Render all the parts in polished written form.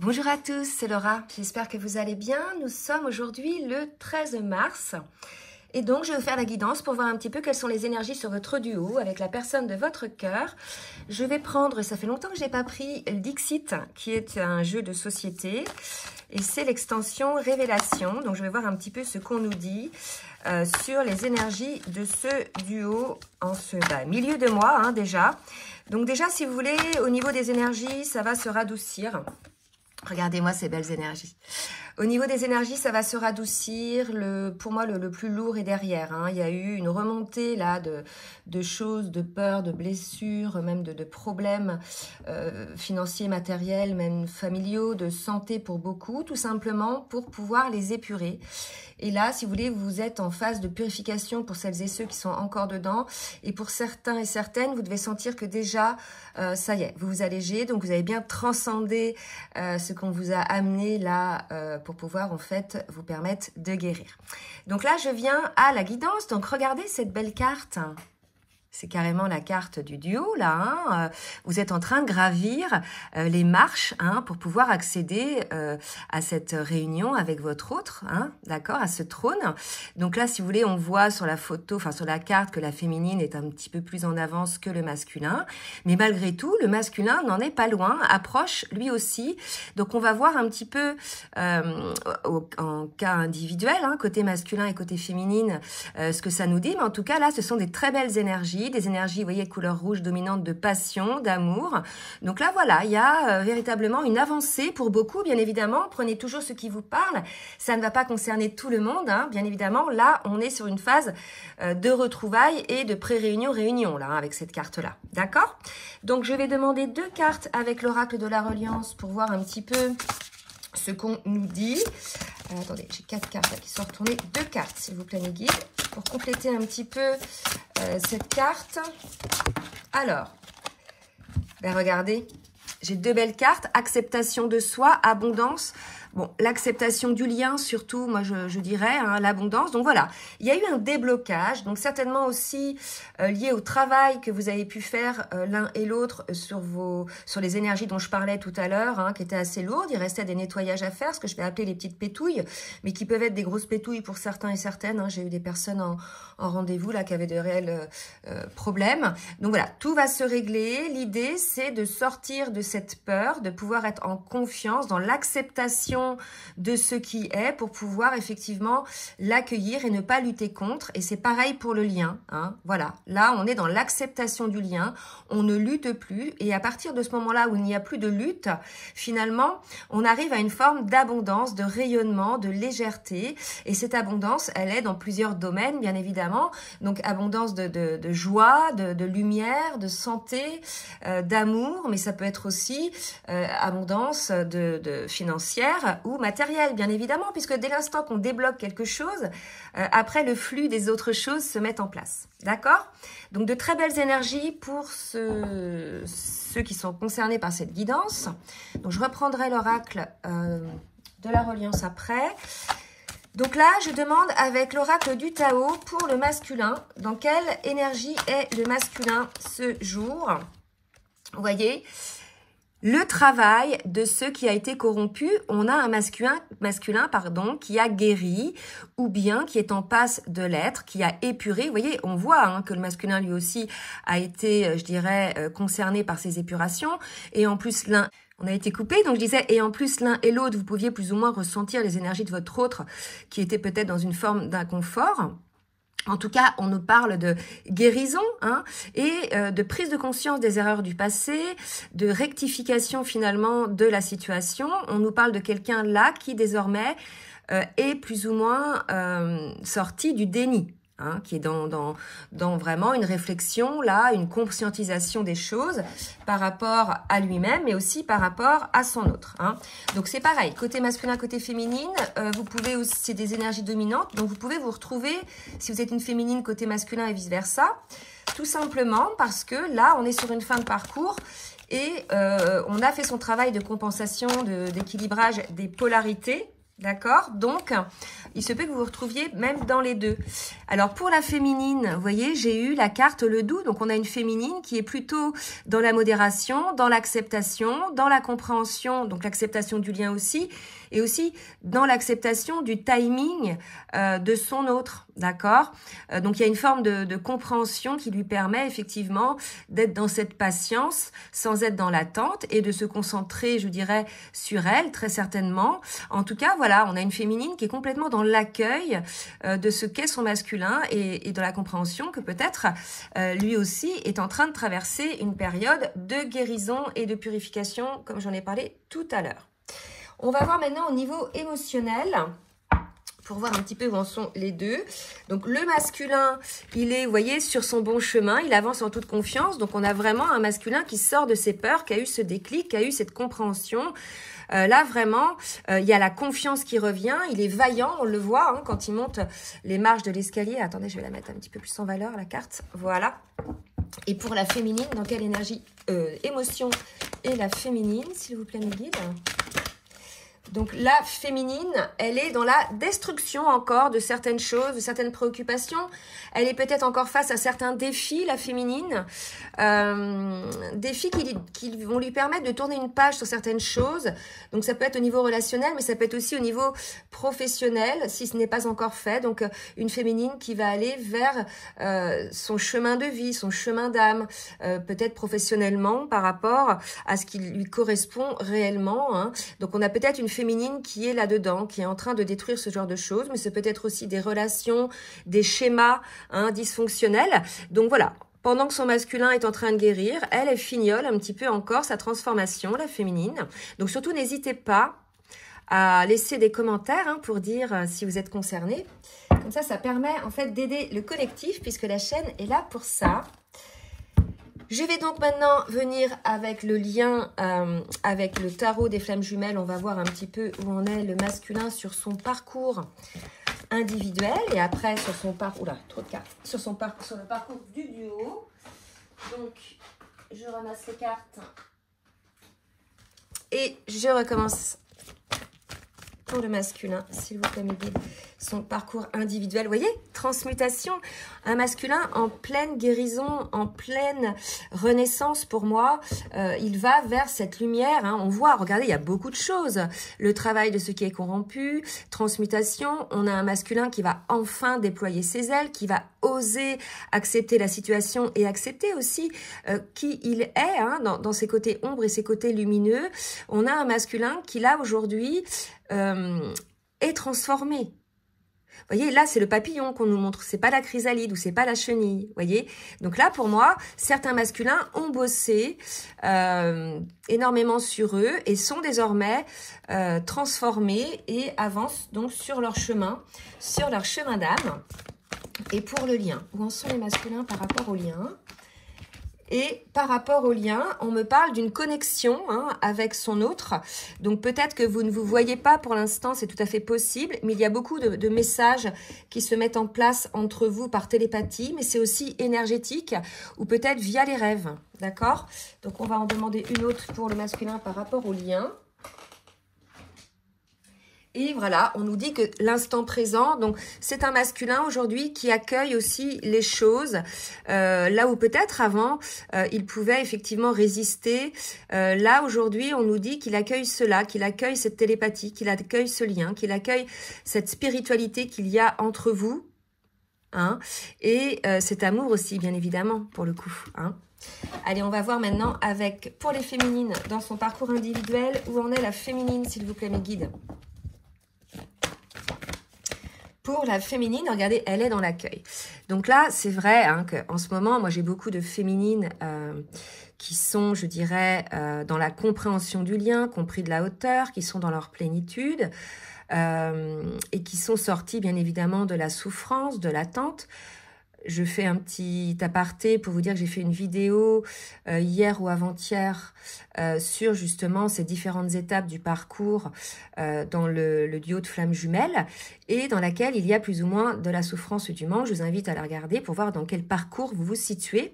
Bonjour à tous, c'est Laura. J'espère que vous allez bien. Nous sommes aujourd'hui le 13 mars. Et donc, je vais vous faire la guidance pour voir un petit peu quelles sont les énergies sur votre duo avec la personne de votre cœur. Je vais prendre, ça fait longtemps que je n'ai pas pris Dixit, qui est un jeu de société. Et c'est l'extension Révélation. Donc, je vais voir un petit peu ce qu'on nous dit sur les énergies de ce duo en ce milieu de mois déjà. Donc déjà, si vous voulez, au niveau des énergies, ça va se radoucir. Regardez-moi ces belles énergies. Au niveau des énergies, ça va se radoucir. Pour moi, le plus lourd est derrière. Il y a eu une remontée là de choses, de peurs, de blessures, même de problèmes financiers, matériels, même familiaux, de santé pour beaucoup, tout simplement pour pouvoir les épurer. Et là, si vous voulez, vous êtes en phase de purification pour celles et ceux qui sont encore dedans. Et pour certains et certaines, vous devez sentir que déjà, ça y est, vous vous allégez. Donc, vous avez bien transcendé ce qu'on vous a amené là pour pouvoir en fait vous permettre de guérir. Donc là, je viens à la guidance. Donc, regardez cette belle carte. C'est carrément la carte du duo, là. Vous êtes en train de gravir les marches pour pouvoir accéder à cette réunion avec votre autre, d'accord, à ce trône. Donc là, si vous voulez, on voit sur la photo, enfin sur la carte, que la féminine est un petit peu plus en avance que le masculin. Mais malgré tout, le masculin n'en est pas loin, approche lui aussi. Donc on va voir un petit peu en cas individuel, côté masculin et côté féminine, ce que ça nous dit. Mais en tout cas, là, ce sont des très belles énergies. Des énergies, vous voyez, couleur rouge dominante de passion, d'amour. Donc là, voilà, il y a véritablement une avancée pour beaucoup, bien évidemment. Prenez toujours ce qui vous parle. Ça ne va pas concerner tout le monde, bien évidemment. Là, on est sur une phase de retrouvailles et de pré-réunion, là, avec cette carte-là. D'accord? Donc, je vais demander 2 cartes avec l'oracle de la reliance pour voir un petit peu ce qu'on nous dit. Attendez, j'ai 4 cartes là qui sont retournées. 2 cartes, s'il vous plaît, mes guides, pour compléter un petit peu cette carte. Alors, regardez, j'ai 2 belles cartes. Acceptation de soi, abondance. Bon, l'acceptation du lien, surtout, moi je dirais, l'abondance. Donc voilà, il y a eu un déblocage, donc certainement aussi lié au travail que vous avez pu faire l'un et l'autre sur les énergies dont je parlais tout à l'heure, qui étaient assez lourdes. Il restait des nettoyages à faire, ce que je vais appeler les petites pétouilles, mais qui peuvent être des grosses pétouilles pour certains et certaines. J'ai eu des personnes en rendez-vous là qui avaient de réels problèmes. Donc voilà, tout va se régler. L'idée, c'est de sortir de cette peur, de pouvoir être en confiance, dans l'acceptation de ce qui est pour pouvoir effectivement l'accueillir et ne pas lutter contre. Et c'est pareil pour le lien. Voilà, là on est dans l'acceptation du lien, on ne lutte plus et à partir de ce moment-là où il n'y a plus de lutte, finalement on arrive à une forme d'abondance, de rayonnement, de légèreté. Et cette abondance, elle est dans plusieurs domaines bien évidemment. Donc abondance de joie, de lumière, de santé, d'amour, mais ça peut être aussi abondance de financière ou matériel, bien évidemment, puisque dès l'instant qu'on débloque quelque chose, après le flux des autres choses se met en place. D'accord? Donc de très belles énergies pour ceux qui sont concernés par cette guidance. Donc je reprendrai l'oracle de la reliance après. Donc là, je demande avec l'oracle du Tao pour le masculin, dans quelle énergie est le masculin ce jour? Vous voyez, le travail de ce qui a été corrompu, on a un masculin qui a guéri ou bien qui est en passe de l'être, qui a épuré. Vous voyez, on voit que le masculin lui aussi a été, je dirais, concerné par ces épurations. Et en plus, on a été coupé, donc je disais, et en plus l'un et l'autre, vous pouviez plus ou moins ressentir les énergies de votre autre qui était peut-être dans une forme d'inconfort. En tout cas, on nous parle de guérison et de prise de conscience des erreurs du passé, de rectification finalement de la situation. On nous parle de quelqu'un là qui désormais est plus ou moins sorti du déni. Qui est dans vraiment une réflexion, là, une conscientisation des choses par rapport à lui-même, mais aussi par rapport à son autre. Donc c'est pareil, côté masculin, côté féminine, vous pouvez aussi, c'est des énergies dominantes, donc vous pouvez vous retrouver, si vous êtes une féminine, côté masculin et vice-versa, tout simplement parce que là, on est sur une fin de parcours et on a fait son travail de compensation, d'équilibrage des polarités. D'accord? Donc, il se peut que vous vous retrouviez même dans les deux. Alors, pour la féminine, vous voyez, j'ai eu la carte le doux. Donc, on a une féminine qui est plutôt dans la modération, dans l'acceptation, dans la compréhension, donc l'acceptation du lien aussi, et aussi dans l'acceptation du timing de son autre. D'accord? Donc, il y a une forme de compréhension qui lui permet effectivement d'être dans cette patience sans être dans l'attente et de se concentrer, je dirais, sur elle, très certainement. En tout cas, voilà, on a une féminine qui est complètement dans l'accueil de ce qu'est son masculin et dans la compréhension que peut-être lui aussi est en train de traverser une période de guérison et de purification, comme j'en ai parlé tout à l'heure. On va voir maintenant au niveau émotionnel, pour voir un petit peu où en sont les deux. Donc, le masculin, il est, vous voyez, sur son bon chemin, il avance en toute confiance. Donc, on a vraiment un masculin qui sort de ses peurs, qui a eu ce déclic, qui a eu cette compréhension. Là, vraiment, il y a la confiance qui revient. Il est vaillant, on le voit, hein, quand il monte les marches de l'escalier. Attendez, je vais la mettre un petit peu plus en valeur, la carte. Voilà. Et pour la féminine, dans quelle énergie, émotion est la féminine, s'il vous plaît, mes guides? Donc la féminine, elle est dans la destruction encore de certaines choses, de certaines préoccupations. Elle est peut-être encore face à certains défis, la féminine. Défis qui vont lui permettre de tourner une page sur certaines choses. Donc ça peut être au niveau relationnel, mais ça peut être aussi au niveau professionnel, si ce n'est pas encore fait. Donc une féminine qui va aller vers son chemin de vie, son chemin d'âme, peut-être professionnellement par rapport à ce qui lui correspond réellement. Hein. Donc on a peut-être une féminine qui est là-dedans, qui est en train de détruire ce genre de choses, mais c'est peut-être aussi des relations, des schémas dysfonctionnels. Donc voilà, pendant que son masculin est en train de guérir, elle fignole un petit peu encore sa transformation, la féminine. Donc surtout, n'hésitez pas à laisser des commentaires pour dire si vous êtes concernés. Comme ça permet en fait d'aider le collectif, puisque la chaîne est là pour ça. Je vais donc maintenant venir avec le lien avec le tarot des flammes jumelles. On va voir un petit peu où en est le masculin sur son parcours individuel et après sur son parcours, oula, trop de cartes, sur le parcours du duo. Donc, je ramasse les cartes et je recommence pour le masculin, s'il vous plaît, mes guides, son parcours individuel. Vous voyez, transmutation, un masculin en pleine guérison, en pleine renaissance pour moi. Il va vers cette lumière. On voit, regardez, il y a beaucoup de choses. Le travail de ce qui est corrompu, transmutation. On a un masculin qui va enfin déployer ses ailes, qui va oser accepter la situation et accepter aussi qui il est dans ses côtés ombres et ses côtés lumineux. On a un masculin qui, là, aujourd'hui, est transformé. Vous voyez, là, c'est le papillon qu'on nous montre. C'est pas la chrysalide ou c'est pas la chenille. Vous voyez? Donc là, pour moi, certains masculins ont bossé énormément sur eux et sont désormais transformés et avancent donc sur leur chemin d'âme. Et pour le lien, où en sont les masculins par rapport au lien? Et par rapport au lien, on me parle d'une connexion avec son autre. Donc peut-être que vous ne vous voyez pas pour l'instant, c'est tout à fait possible. Mais il y a beaucoup de messages qui se mettent en place entre vous par télépathie. Mais c'est aussi énergétique ou peut-être via les rêves. D'accord? Donc on va en demander une autre pour le masculin par rapport au lien. Et voilà, on nous dit que l'instant présent, donc c'est un masculin aujourd'hui qui accueille aussi les choses, là où peut-être avant, il pouvait effectivement résister. Là, aujourd'hui, on nous dit qu'il accueille cela, qu'il accueille cette télépathie, qu'il accueille ce lien, qu'il accueille cette spiritualité qu'il y a entre vous. Et cet amour aussi, bien évidemment, pour le coup. Allez, on va voir maintenant pour les féminines, dans son parcours individuel, où en est la féminine, s'il vous plaît, mes guides. Pour la féminine, regardez, elle est dans l'accueil. Donc là, c'est vrai qu'en ce moment, moi, j'ai beaucoup de féminines qui sont, je dirais, dans la compréhension du lien, compris de la hauteur, qui sont dans leur plénitude et qui sont sorties, bien évidemment, de la souffrance, de l'attente. je fais un petit aparté pour vous dire que j'ai fait une vidéo hier ou avant-hier sur justement ces différentes étapes du parcours dans le duo de flammes jumelles et dans laquelle il y a plus ou moins de la souffrance ou du manque. Je vous invite à la regarder pour voir dans quel parcours vous vous situez.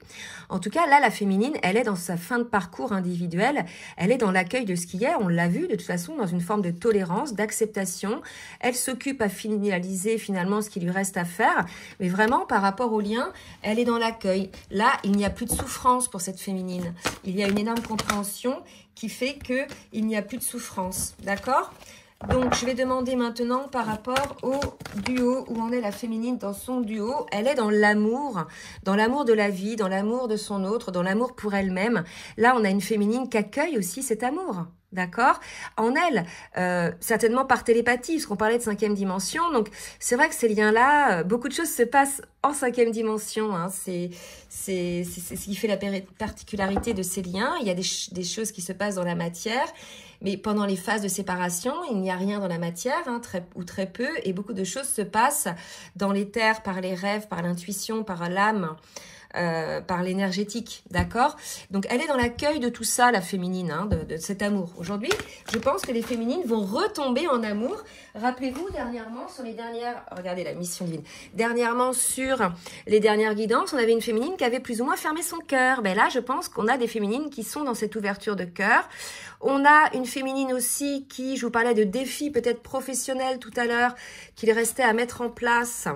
En tout cas, là, la féminine, elle est dans sa fin de parcours individuel. Elle est dans l'accueil de ce qui est. On l'a vu de toute façon dans une forme de tolérance, d'acceptation. Elle s'occupe à finaliser finalement ce qui lui reste à faire. Mais vraiment, par rapport au lien, elle est dans l'accueil. Là, il n'y a plus de souffrance pour cette féminine. Il y a une énorme compréhension qui fait qu'il n'y a plus de souffrance. D'accord ? Donc, je vais demander maintenant par rapport au duo, où en est la féminine dans son duo. Elle est dans l'amour de la vie, dans l'amour de son autre, dans l'amour pour elle-même. Là, on a une féminine qui accueille aussi cet amour. D'accord? En elle, certainement par télépathie, parce qu'on parlait de 5e dimension. Donc, c'est vrai que ces liens-là, beaucoup de choses se passent en 5e dimension. Hein. C'est ce qui fait la particularité de ces liens. Il y a des choses qui se passent dans la matière. Mais pendant les phases de séparation, il n'y a rien dans la matière, hein, très peu. Et beaucoup de choses se passent dans l'éther, par les rêves, par l'intuition, par l'âme. Par l'énergétique, d'accord? Donc, elle est dans l'accueil de tout ça, la féminine, hein, de cet amour. Aujourd'hui, je pense que les féminines vont retomber en amour. Rappelez-vous, dernièrement, sur les dernières... Regardez la mission divine. Dernièrement, sur les dernières guidances, on avait une féminine qui avait plus ou moins fermé son cœur. Ben là, je pense qu'on a des féminines qui sont dans cette ouverture de cœur. On a une féminine aussi qui, je vous parlais de défis peut-être professionnels tout à l'heure, qu'il restait à mettre en place.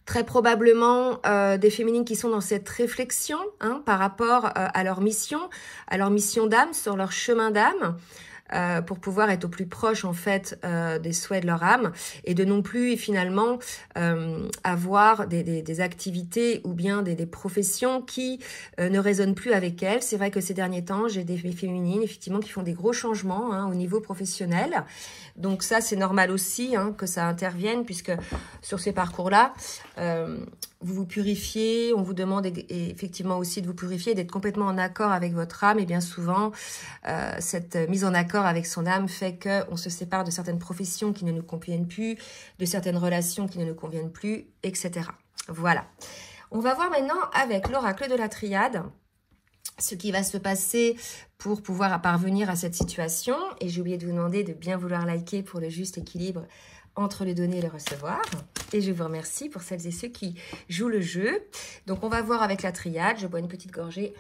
Très probablement des féminines qui sont dans cette réflexion hein, par rapport à leur mission d'âme, sur leur chemin d'âme, pour pouvoir être au plus proche en fait des souhaits de leur âme et de non plus finalement avoir des activités ou bien des professions qui ne résonnent plus avec elles. C'est vrai que ces derniers temps, j'ai des féminines effectivement qui font des gros changements hein, au niveau professionnel. Donc ça, c'est normal aussi hein, que ça intervienne puisque sur ces parcours-là, vous vous purifiez, on vous demande effectivement aussi de vous purifier, d'être complètement en accord avec votre âme. Et bien souvent, cette mise en accord avec son âme fait qu'on se sépare de certaines professions qui ne nous conviennent plus, de certaines relations qui ne nous conviennent plus, etc. Voilà. On va voir maintenant avec l'oracle de la triade ce qui va se passer pour pouvoir parvenir à cette situation. Et j'ai oublié de vous demander de bien vouloir liker pour le juste équilibre entre le donner et le recevoir. Et je vous remercie pour celles et ceux qui jouent le jeu. Donc, on va voir avec la triade. Je bois une petite gorgée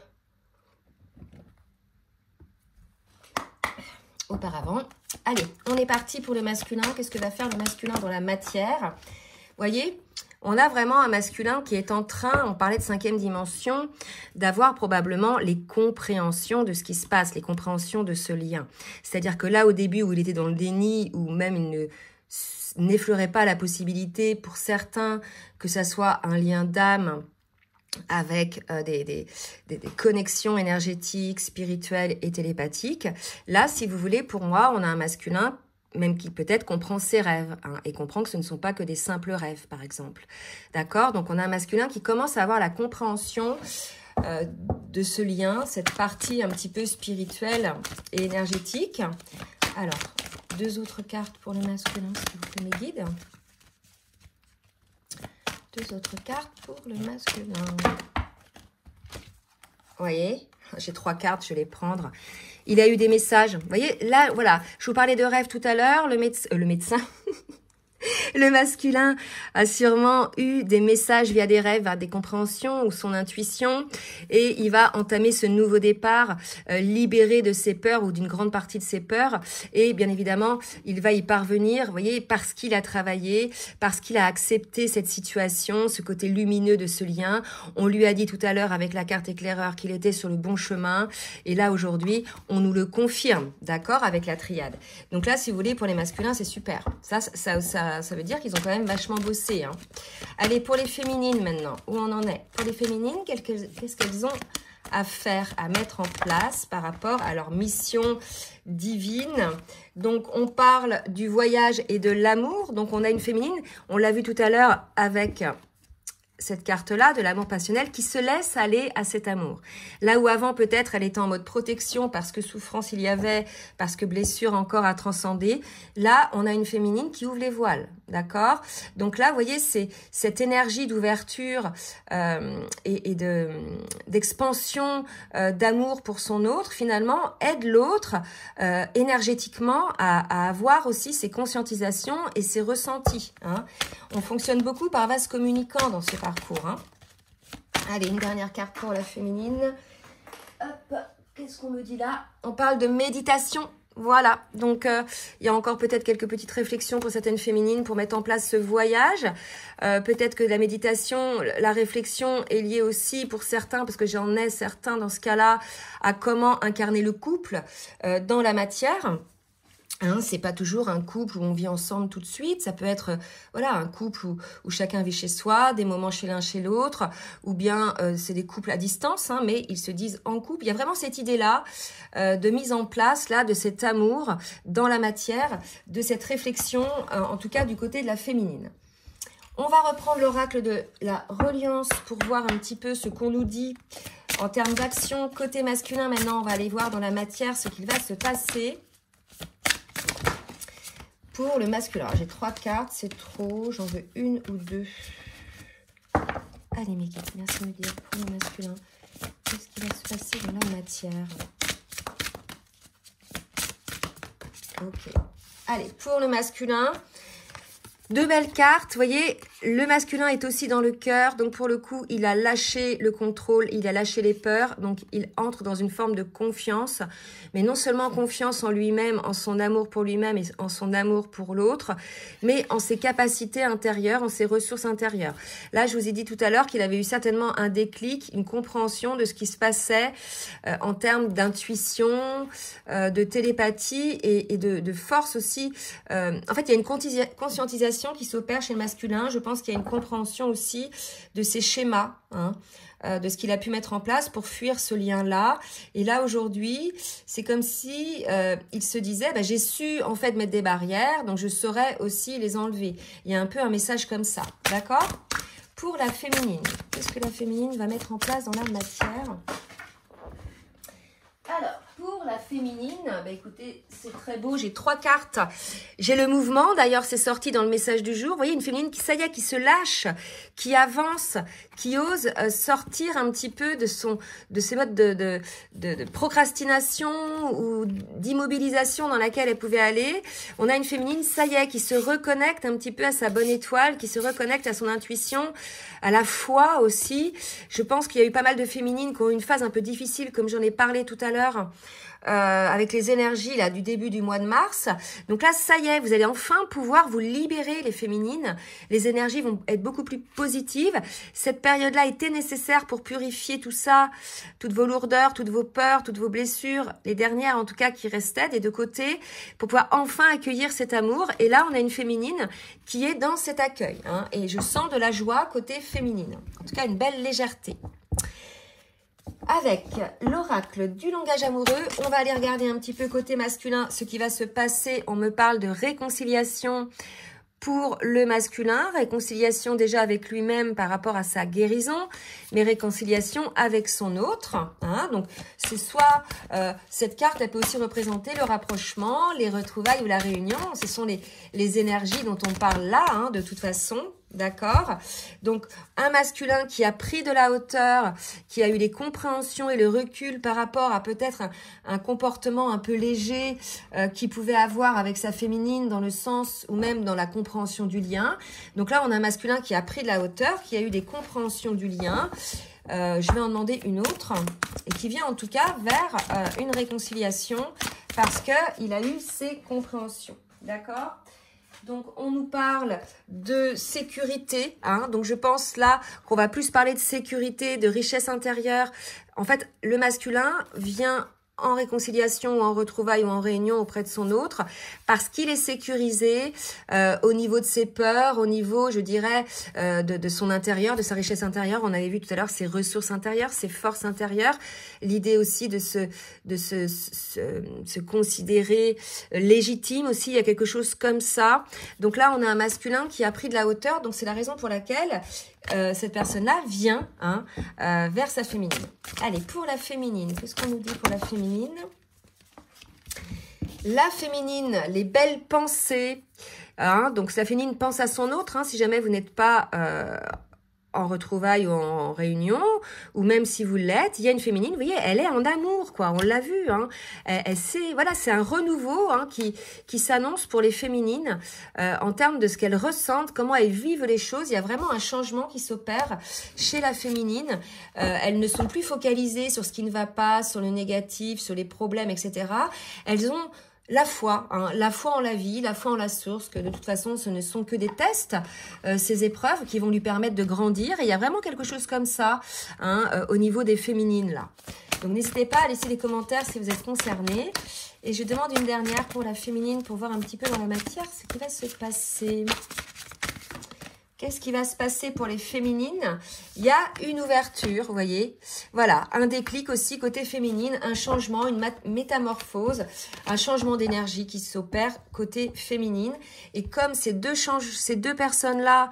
auparavant. Allez, on est parti pour le masculin. Qu'est-ce que va faire le masculin dans la matière? Voyez, on a vraiment un masculin qui est en train, on parlait de 5e dimension, d'avoir probablement les compréhensions de ce qui se passe, les compréhensions de ce lien. C'est-à-dire que là, au début, où il était dans le déni, ou même il n'effleurait pas la possibilité pour certains que ça soit un lien d'âme avec des connexions énergétiques, spirituelles et télépathiques. Là, si vous voulez, pour moi, on a un masculin même qui peut-être comprend ses rêves hein, et comprend que ce ne sont pas que des simples rêves, par exemple. D'accord? Donc, on a un masculin qui commence à avoir la compréhension de ce lien, cette partie un petit peu spirituelle et énergétique. Alors, 2 autres cartes pour le masculin, s'il vous plaît, mes guides. 2 autres cartes pour le masculin. Vous voyez, j'ai 3 cartes, je vais les prendre. Il a eu des messages. Vous voyez, là, voilà. Je vous parlais de rêve tout à l'heure. Le médecin, le masculin a sûrement eu des messages via des rêves, des compréhensions ou son intuition. Et il va entamer ce nouveau départ, libéré de ses peurs ou d'une grande partie de ses peurs. Et bien évidemment, il va y parvenir, vous voyez, parce qu'il a travaillé, parce qu'il a accepté cette situation, ce côté lumineux de ce lien. On lui a dit tout à l'heure avec la carte éclaireur qu'il était sur le bon chemin. Et là, aujourd'hui, on nous le confirme, d'accord, avec la triade. Donc là, si vous voulez, pour les masculins, c'est super. Ça veut dire qu'ils ont quand même vachement bossé. Hein. Allez, pour les féminines maintenant, où on en est? Pour les féminines, qu'est-ce qu'elles ont à faire, à mettre en place par rapport à leur mission divine? Donc, on parle du voyage et de l'amour. Donc, on a une féminine, on l'a vu tout à l'heure avec cette carte-là de l'amour passionnel qui se laisse aller à cet amour. Là où avant, peut-être, elle était en mode protection parce que souffrance il y avait, parce que blessure encore à transcender. Là, on a une féminine qui ouvre les voiles, d'accord? Donc là, vous voyez, c'est cette énergie d'ouverture et d'expansion d'amour pour son autre, finalement, aide l'autre énergétiquement à avoir aussi ses conscientisations et ses ressentis. Hein. On fonctionne beaucoup par vase communicant dans ce parcours. Hein. Allez, une dernière carte pour la féminine. Hop, qu'est-ce qu'on me dit là? On parle de méditation. Voilà, donc il y a encore peut-être quelques petites réflexions pour certaines féminines pour mettre en place ce voyage. Peut-être que la méditation, la réflexion est liée aussi pour certains, parce que j'en ai certains dans ce cas-là, à comment incarner le couple dans la matière. Hein, c'est pas toujours un couple où on vit ensemble tout de suite, ça peut être voilà un couple où chacun vit chez soi, des moments chez l'un chez l'autre, ou bien c'est des couples à distance, hein, mais ils se disent en couple. Il y a vraiment cette idée-là de mise en place là de cet amour dans la matière, de cette réflexion, en tout cas du côté de la féminine. On va reprendre l'oracle de la reliance pour voir un petit peu ce qu'on nous dit en termes d'action côté masculin. Maintenant, on va aller voir dans la matière ce qu'il va se passer. Pour le masculin, j'ai 3 cartes, c'est trop, j'en veux une ou deux. Allez, mes guides, merci de me dire pour le masculin. Qu'est-ce qui va se passer dans la matière? Ok. Allez, pour le masculin, 2 belles cartes. Vous voyez, le masculin est aussi dans le cœur. Donc, pour le coup, il a lâché le contrôle, il a lâché les peurs. Donc, il entre dans une forme de confiance. Mais non seulement confiance en lui-même, en son amour pour lui-même et en son amour pour l'autre, mais en ses capacités intérieures, en ses ressources intérieures. Là, je vous ai dit tout à l'heure qu'il avait eu certainement un déclic, une compréhension de ce qui se passait en termes d'intuition, de télépathie et de force aussi. En fait, il y a une conscientisation qui s'opère chez le masculin. Je pense qu'il y a une compréhension aussi de ses schémas, hein, de ce qu'il a pu mettre en place pour fuir ce lien-là. Et là, aujourd'hui, c'est comme si il se disait, bah, j'ai su en fait mettre des barrières, donc je saurais aussi les enlever. Il y a un peu un message comme ça, d'accord? Pour la féminine, qu'est-ce que la féminine va mettre en place dans la matière? Alors, pour la féminine, bah écoutez, c'est très beau, j'ai 3 cartes. J'ai le mouvement, d'ailleurs c'est sorti dans le message du jour. Vous voyez, une féminine qui, ça y est, qui se lâche, qui avance, qui ose sortir un petit peu de ces modes de procrastination ou d'immobilisation dans laquelle elle pouvait aller. On a une féminine, ça y est, qui se reconnecte un petit peu à sa bonne étoile, qui se reconnecte à son intuition, à la foi aussi. Je pense qu'il y a eu pas mal de féminines qui ont eu une phase un peu difficile, comme j'en ai parlé tout à l'heure, avec les énergies là du début du mois de mars. Donc là, ça y est, vous allez enfin pouvoir vous libérer, les féminines. Les énergies vont être beaucoup plus positives. Cette période-là était nécessaire pour purifier tout ça, toutes vos lourdeurs, toutes vos peurs, toutes vos blessures, les dernières en tout cas qui restaient des deux côtés, pour pouvoir enfin accueillir cet amour. Et là, on a une féminine qui est dans cet accueil, hein, et je sens de la joie côté féminine. En tout cas, une belle légèreté. Avec l'oracle du langage amoureux, on va aller regarder un petit peu côté masculin ce qui va se passer. On me parle de réconciliation pour le masculin, réconciliation déjà avec lui-même par rapport à sa guérison, mais réconciliation avec son autre. Hein, donc, c'est soit cette carte, elle peut aussi représenter le rapprochement, les retrouvailles ou la réunion. Ce sont les énergies dont on parle là, hein, de toute façon. D'accord? Donc, un masculin qui a pris de la hauteur, qui a eu les compréhensions et le recul par rapport à peut-être un comportement un peu léger qu'il pouvait avoir avec sa féminine dans le sens ou même dans la compréhension du lien. Donc là, on a un masculin qui a pris de la hauteur, qui a eu des compréhensions du lien. Je vais en demander une autre et qui vient en tout cas vers une réconciliation parce qu'il a eu ses compréhensions. D'accord? Donc, on nous parle de sécurité, hein. Donc je pense là qu'on va plus parler de sécurité, de richesse intérieure. En fait, le masculin vient en réconciliation ou en retrouvailles ou en réunion auprès de son autre, parce qu'il est sécurisé au niveau de ses peurs, au niveau, je dirais, de son intérieur, de sa richesse intérieure. On avait vu tout à l'heure ses ressources intérieures, ses forces intérieures. L'idée aussi de se considérer légitime aussi, il y a quelque chose comme ça. Donc là, on a un masculin qui a pris de la hauteur, donc c'est la raison pour laquelle cette personne-là vient hein, vers sa féminine. Allez, pour la féminine, qu'est-ce qu'on nous dit pour la féminine? La féminine, les belles pensées. Hein, donc, la féminine pense à son autre. Hein, si jamais vous n'êtes pas en retrouvailles ou en réunion, ou même si vous l'êtes, il y a une féminine, vous voyez, elle est en amour, quoi. On l'a vu. Hein. Voilà, c'est un renouveau hein, qui s'annonce pour les féminines en termes de ce qu'elles ressentent, comment elles vivent les choses. Il y a vraiment un changement qui s'opère chez la féminine. Elles ne sont plus focalisées sur ce qui ne va pas, sur le négatif, sur les problèmes, etc. Elles ont la foi, hein, la foi en la vie, la foi en la source, que de toute façon, ce ne sont que des tests, ces épreuves qui vont lui permettre de grandir. Et il y a vraiment quelque chose comme ça hein, au niveau des féminines, là. Donc, n'hésitez pas à laisser des commentaires si vous êtes concernés. Et je demande une dernière pour la féminine, pour voir un petit peu dans la matière ce qui va se passer. Qu'est-ce qui va se passer pour les féminines? Il y a une ouverture, vous voyez. Voilà, un déclic aussi côté féminine, un changement, une métamorphose, un changement d'énergie qui s'opère côté féminine. Et comme ces deux personnes-là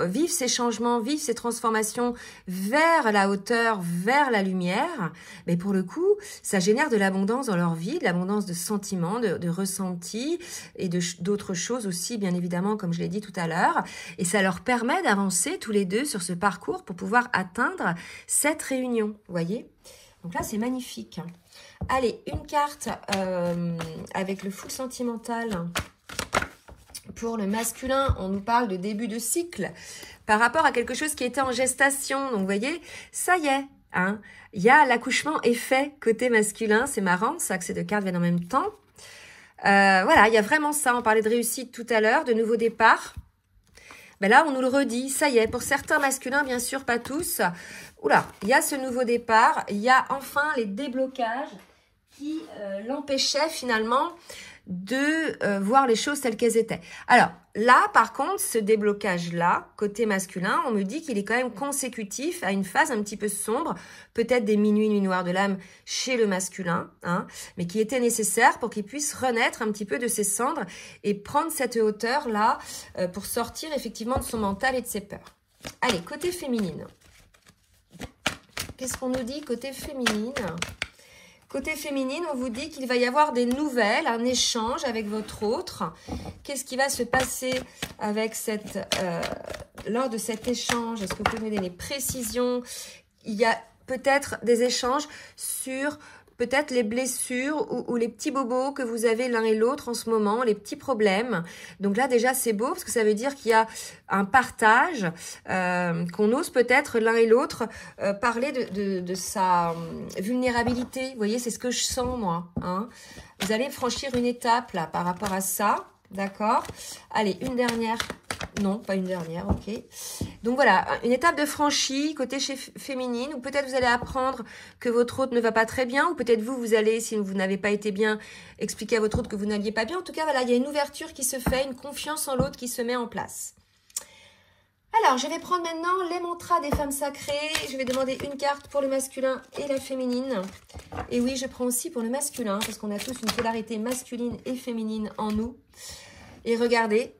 vivent ces changements, vivent ces transformations vers la hauteur, vers la lumière, mais pour le coup, ça génère de l'abondance dans leur vie, de l'abondance de sentiments, de ressentis et d'autres choses aussi, bien évidemment, comme je l'ai dit tout à l'heure. Et ça leur permet d'avancer tous les deux sur ce parcours pour pouvoir atteindre cette réunion, vous voyez. Donc là, c'est magnifique. Allez, une carte avec le full sentimental. Pour le masculin, on nous parle de début de cycle par rapport à quelque chose qui était en gestation. Donc, vous voyez, ça y est, hein, il y a l'accouchement est fait côté masculin. C'est marrant, ça, que ces deux cartes viennent en même temps. Voilà, il y a vraiment ça. On parlait de réussite tout à l'heure, de nouveau départ. Ben là, on nous le redit, ça y est, pour certains masculins, bien sûr, pas tous. Oula, il y a ce nouveau départ, il y a enfin les déblocages qui l'empêchaient finalement de voir les choses telles qu'elles étaient. Alors, là, par contre, ce déblocage-là, côté masculin, on me dit qu'il est quand même consécutif à une phase un petit peu sombre, peut-être des minuits, nuits noires de l'âme chez le masculin, hein, mais qui était nécessaire pour qu'il puisse renaître un petit peu de ses cendres et prendre cette hauteur-là pour sortir effectivement de son mental et de ses peurs. Allez, côté féminine. Qu'est-ce qu'on nous dit côté féminine ? Côté féminine, on vous dit qu'il va y avoir des nouvelles, un échange avec votre autre. Qu'est-ce qui va se passer avec lors de cet échange? Est-ce que vous pouvez me donner des précisions? Il y a peut-être des échanges sur peut-être les blessures ou les petits bobos que vous avez l'un et l'autre en ce moment, les petits problèmes. Donc là, déjà, c'est beau parce que ça veut dire qu'il y a un partage, qu'on ose peut-être l'un et l'autre parler de sa vulnérabilité. Vous voyez, c'est ce que je sens, moi. Hein. Vous allez franchir une étape, là, par rapport à ça. D'accord? Allez, une dernière. Non, pas une dernière, ok. Donc voilà, une étape de franchie côté chez féminine, ou peut-être vous allez apprendre que votre autre ne va pas très bien, ou peut-être vous allez, si vous n'avez pas été bien, expliquer à votre autre que vous n'alliez pas bien. En tout cas, voilà, il y a une ouverture qui se fait, une confiance en l'autre qui se met en place. Alors, je vais prendre maintenant les mantras des femmes sacrées. Je vais demander une carte pour le masculin et la féminine. Et oui, je prends aussi pour le masculin, parce qu'on a tous une polarité masculine et féminine en nous. Et regardez,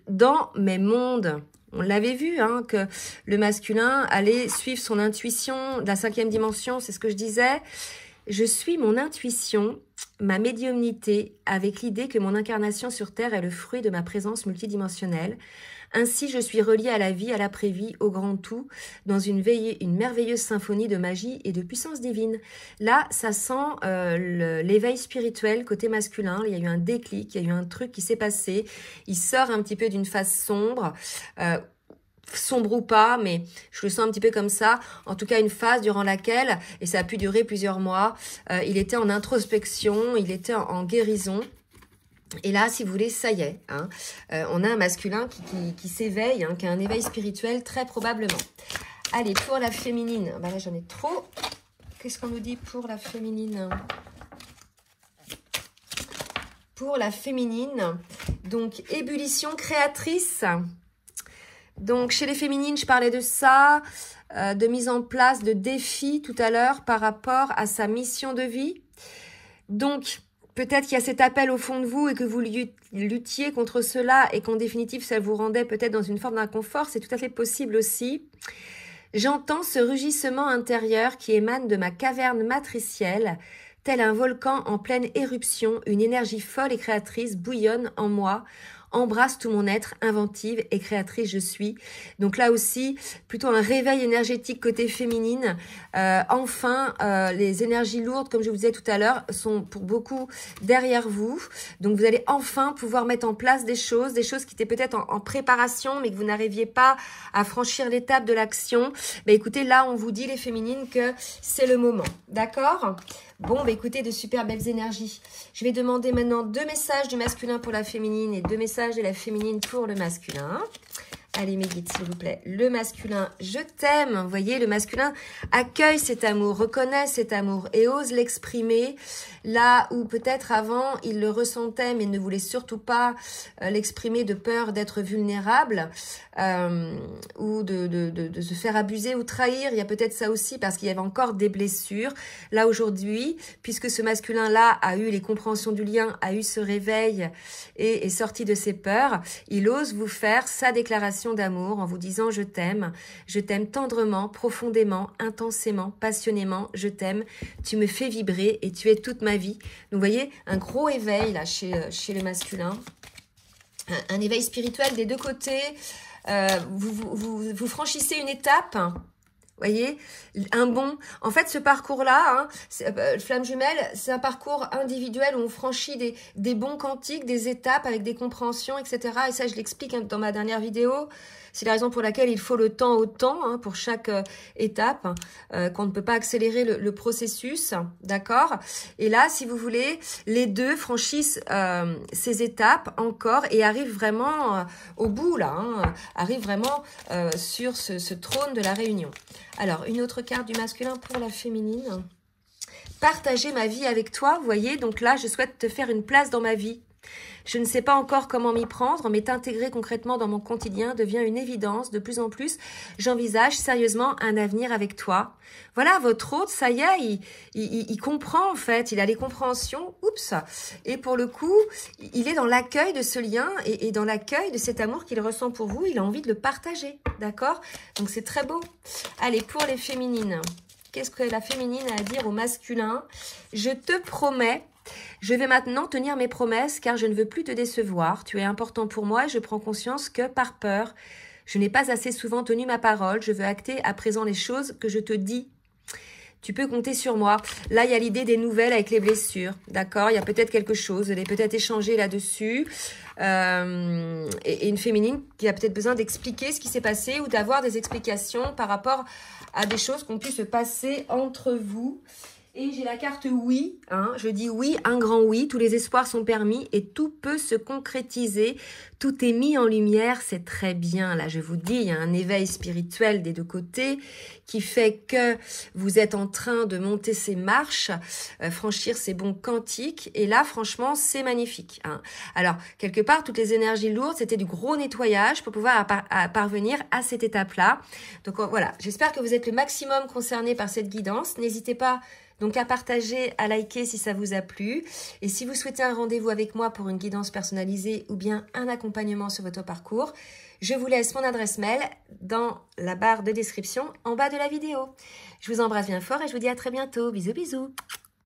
dans mes mondes, on l'avait vu, hein, que le masculin allait suivre son intuition de la 5e dimension, c'est ce que je disais. Je suis mon intuition, ma médiumnité, avec l'idée que mon incarnation sur Terre est le fruit de ma présence multidimensionnelle. Ainsi, je suis reliée à la vie, à l'après-vie, au grand tout, dans une merveilleuse symphonie de magie et de puissance divine. Là, ça sent l'éveil spirituel côté masculin. Il y a eu un déclic, il y a eu un truc qui s'est passé. Il sort un petit peu d'une phase sombre, sombre ou pas, mais je le sens un petit peu comme ça. En tout cas, une phase durant laquelle, et ça a pu durer plusieurs mois, il était en introspection, il était en guérison. Et là, si vous voulez, ça y est, hein, on a un masculin qui s'éveille, hein, qui a un éveil spirituel très probablement. Allez, pour la féminine, bah là j'en ai trop. Qu'est-ce qu'on nous dit pour la féminine? Pour la féminine, donc ébullition créatrice. Donc chez les féminines, je parlais de ça, de mise en place de défis tout à l'heure par rapport à sa mission de vie. Donc, peut-être qu'il y a cet appel au fond de vous et que vous luttiez contre cela et qu'en définitive, ça vous rendait peut-être dans une forme d'inconfort. C'est tout à fait possible aussi. J'entends ce rugissement intérieur qui émane de ma caverne matricielle, tel un volcan en pleine éruption, une énergie folle et créatrice bouillonne en moi, embrasse tout mon être, inventive et créatrice je suis. Donc là aussi, plutôt un réveil énergétique côté féminine. Enfin, les énergies lourdes, comme je vous disais tout à l'heure, sont pour beaucoup derrière vous. Donc vous allez enfin pouvoir mettre en place des choses qui étaient peut-être en préparation, mais que vous n'arriviez pas à franchir l'étape de l'action. Ben écoutez, là, on vous dit, les féminines, que c'est le moment. D'accord ? Bon, bah écoutez, de super belles énergies. Je vais demander maintenant 2 messages du masculin pour la féminine et 2 messages de la féminine pour le masculin. Allez, mes guides, s'il vous plaît. Le masculin, je t'aime. Vous voyez, le masculin accueille cet amour, reconnaît cet amour et ose l'exprimer là où peut-être avant, il le ressentait mais ne voulait surtout pas l'exprimer de peur d'être vulnérable ou de se faire abuser ou trahir. Il y a peut-être ça aussi parce qu'il y avait encore des blessures. Là, aujourd'hui, puisque ce masculin-là a eu les compréhensions du lien, a eu ce réveil et est sorti de ses peurs, il ose vous faire sa déclaration d'amour en vous disant je t'aime tendrement, profondément, intensément, passionnément, je t'aime, tu me fais vibrer et tu es toute ma vie. Donc vous voyez, un gros éveil là chez le masculin, un éveil spirituel des deux côtés. Vous franchissez une étape. Voyez, en fait, ce parcours-là, Flamme Jumelle, c'est un parcours individuel où on franchit des bons quantiques, des étapes avec des compréhensions, etc. Et ça, je l'explique dans ma dernière vidéo. C'est la raison pour laquelle il faut le temps au temps pour chaque étape, qu'on ne peut pas accélérer le processus, d'accord? Et là, si vous voulez, les deux franchissent ces étapes encore et arrivent vraiment au bout, là, arrivent vraiment sur ce trône de la réunion. Alors, une autre carte du masculin pour la féminine. Partager ma vie avec toi, vous voyez, donc là, je souhaite te faire une place dans ma vie. Je ne sais pas encore comment m'y prendre, mais t'intégrer concrètement dans mon quotidien devient une évidence. De plus en plus, j'envisage sérieusement un avenir avec toi. Voilà, votre hôte, ça y est, il comprend en fait, il a les compréhensions, oups. Et pour le coup, il est dans l'accueil de ce lien et dans l'accueil de cet amour qu'il ressent pour vous. Il a envie de le partager, d'accord? Donc c'est très beau. Allez, pour les féminines, qu'est-ce que la féminine a à dire au masculin? Je te promets. Je vais maintenant tenir mes promesses car je ne veux plus te décevoir. Tu es important pour moi et je prends conscience que par peur, je n'ai pas assez souvent tenu ma parole. Je veux acter à présent les choses que je te dis. Tu peux compter sur moi. Là, il y a l'idée des nouvelles avec les blessures. D'accord? Il y a peut-être quelque chose. Vous allez peut-être échanger là-dessus. Et une féminine qui a peut-être besoin d'expliquer ce qui s'est passé ou d'avoir des explications par rapport à des choses qui ont pu se passer entre vous. Et j'ai la carte oui, je dis oui, un grand oui, tous les espoirs sont permis et tout peut se concrétiser, tout est mis en lumière, c'est très bien. Là, je vous dis, il y a un éveil spirituel des deux côtés qui fait que vous êtes en train de monter ces marches, franchir ces bons cantiques et là, franchement, c'est magnifique. Alors, quelque part, toutes les énergies lourdes, c'était du gros nettoyage pour pouvoir parvenir à cette étape-là. Donc voilà, j'espère que vous êtes le maximum concerné par cette guidance. N'hésitez pas donc à partager, à liker si ça vous a plu. Et si vous souhaitez un rendez-vous avec moi pour une guidance personnalisée ou bien un accompagnement sur votre parcours, je vous laisse mon adresse mail dans la barre de description en bas de la vidéo. Je vous embrasse bien fort et je vous dis à très bientôt. Bisous, bisous.